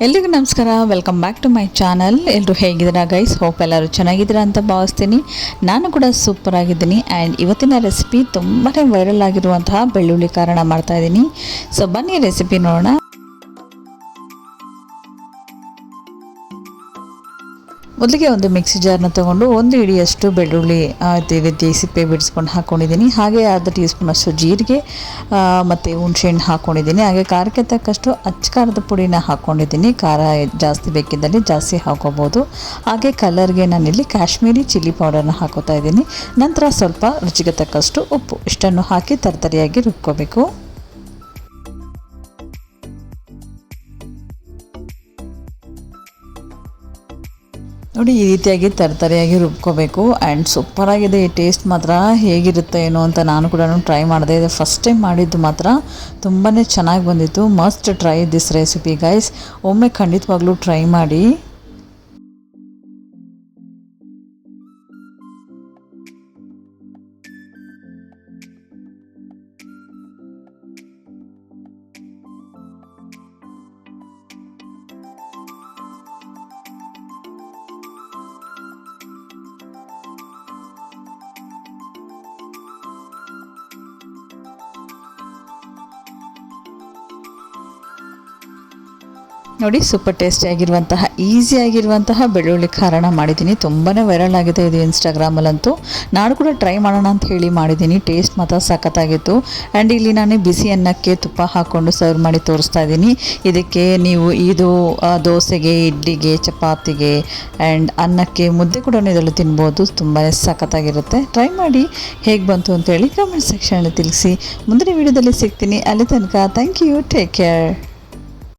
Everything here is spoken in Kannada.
ಎಲ್ರಿಗೂ ನಮಸ್ಕಾರ, welcome back to my channel. ಎಲ್ಲರೂ ಹೇಗಿದ್ದೀರಾ ಗೈಸ್? ಹೋಪ್ ಎಲ್ಲರೂ ಚೆನ್ನಾಗಿದ್ದೀರಾ ಅಂತ ಭಾವಿಸ್ತೀನಿ. ನಾನು ಕೂಡ ಸೂಪರ್ ಆಗಿದ್ದೀನಿ. ಆ್ಯಂಡ್ ಇವತ್ತಿನ ರೆಸಿಪಿ ತುಂಬಾ ವೈರಲ್ ಆಗಿರುವಂತಹ ಬೆಳ್ಳುಳ್ಳಿ ಕಾರಣ ಮಾಡ್ತಾಯಿದ್ದೀನಿ. ಸೊ ಬನ್ನಿ ರೆಸಿಪಿ ನೋಡೋಣ. ಮೊದಲಿಗೆ ಒಂದು ಮಿಕ್ಸಿ ಜಾರ್ನ ತೊಗೊಂಡು 1 ಹಿಡಿಯಷ್ಟು ಬೆಳ್ಳುಳ್ಳಿ ಈ ರೀತಿ ಸಿಪ್ಪೆ ಬಿಡಿಸ್ಕೊಂಡು ಹಾಕ್ಕೊಂಡಿದ್ದೀನಿ. ಹಾಗೆ ಅರ್ಧ ಟೀ ಸ್ಪೂನಷ್ಟು ಜೀರಿಗೆ ಮತ್ತು ಹುಣಸೆಹಣ್ಣು ಹಾಕ್ಕೊಂಡಿದ್ದೀನಿ. ಹಾಗೆ ಖಾರಕ್ಕೆ ತಕ್ಕಷ್ಟು ಖಾರದ ಪುಡಿನ ಹಾಕ್ಕೊಂಡಿದ್ದೀನಿ. ಖಾರ ಜಾಸ್ತಿ ಬೇಕಿದ್ದಲ್ಲಿ ಜಾಸ್ತಿ ಹಾಕೋಬೋದು. ಹಾಗೆ ಕಲರ್ಗೆ ನಾನಿಲ್ಲಿ ಕಾಶ್ಮೀರಿ ಚಿಲ್ಲಿ ಪೌಡರ್ನ ಹಾಕೋತಾ ಇದ್ದೀನಿ. ನಂತರ ಸ್ವಲ್ಪ ರುಚಿಗೆ ತಕ್ಕಷ್ಟು ಉಪ್ಪು, ಇಷ್ಟನ್ನು ಹಾಕಿ ತರತರಿಯಾಗಿ ರುಬ್ಕೋಬೇಕು. ನೋಡಿ, ಈ ರೀತಿಯಾಗಿ ತರತರಿಯಾಗಿ ರುಬ್ಕೋಬೇಕು. ಆ್ಯಂಡ್ ಸೂಪರಾಗಿದೆ. ಈ ಟೇಸ್ಟ್ ಮಾತ್ರ ಹೇಗಿರುತ್ತೆ ಏನೋ ಅಂತ ನಾನು ಕೂಡ ಟ್ರೈ ಮಾಡಿದೆ. ಇದು ಫಸ್ಟ್ ಟೈಮ್ ಮಾಡಿದ್ದು ಮಾತ್ರ ತುಂಬಾ ಚೆನ್ನಾಗಿ ಬಂದಿತ್ತು. Must try this recipe guys. ಒಮ್ಮೆ ಖಂಡಿತವಾಗ್ಲೂ ಟ್ರೈ ಮಾಡಿ. ನೋಡಿ, ಸೂಪರ್ ಟೇಸ್ಟಿಯಾಗಿರುವಂತಹ ಈಸಿಯಾಗಿರುವಂತಹ ಬೆಳ್ಳುಳ್ಳಿ ಖಾರನ ಮಾಡಿದ್ದೀನಿ. ತುಂಬಾ ವೈರಲ್ ಆಗಿದೆ ಇದು ಇನ್ಸ್ಟಾಗ್ರಾಮಲ್ಲಂತೂ. ನಾನು ಕೂಡ ಟ್ರೈ ಮಾಡೋಣ ಅಂತ ಹೇಳಿ ಮಾಡಿದ್ದೀನಿ. ಟೇಸ್ಟ್ ಮಾತ್ರ ಸಖತ್ತಾಗಿತ್ತು. ಆ್ಯಂಡ್ ಇಲ್ಲಿ ನಾನು ಬಿಸಿ ಅನ್ನಕ್ಕೆ ತುಪ್ಪ ಹಾಕ್ಕೊಂಡು ಸರ್ವ್ ಮಾಡಿ ತೋರಿಸ್ತಾ ಇದ್ದೀನಿ. ಇದಕ್ಕೆ ನೀವು ಇದು ದೋಸೆಗೆ, ಇಡ್ಲಿಗೆ, ಚಪಾತಿಗೆ ಆ್ಯಂಡ್ ಅನ್ನಕ್ಕೆ, ಮುದ್ದೆ ಕೂಡ ಇದರಲ್ಲಿ ತಿನ್ಬೋದು. ತುಂಬಾ ಸಖತ್ತಾಗಿರುತ್ತೆ. ಟ್ರೈ ಮಾಡಿ ಹೇಗೆ ಬಂತು ಅಂತೇಳಿ ಕಮೆಂಟ್ ಸೆಕ್ಷನಲ್ಲಿ ತಿಳಿಸಿ. ಮುಂದಿನ ವೀಡಿಯೋದಲ್ಲಿ ಸಿಗ್ತೀನಿ. ಅಲ್ಲಿ ತನಕ ಥ್ಯಾಂಕ್ ಯು, ಟೇಕ್ ಕೇರ್.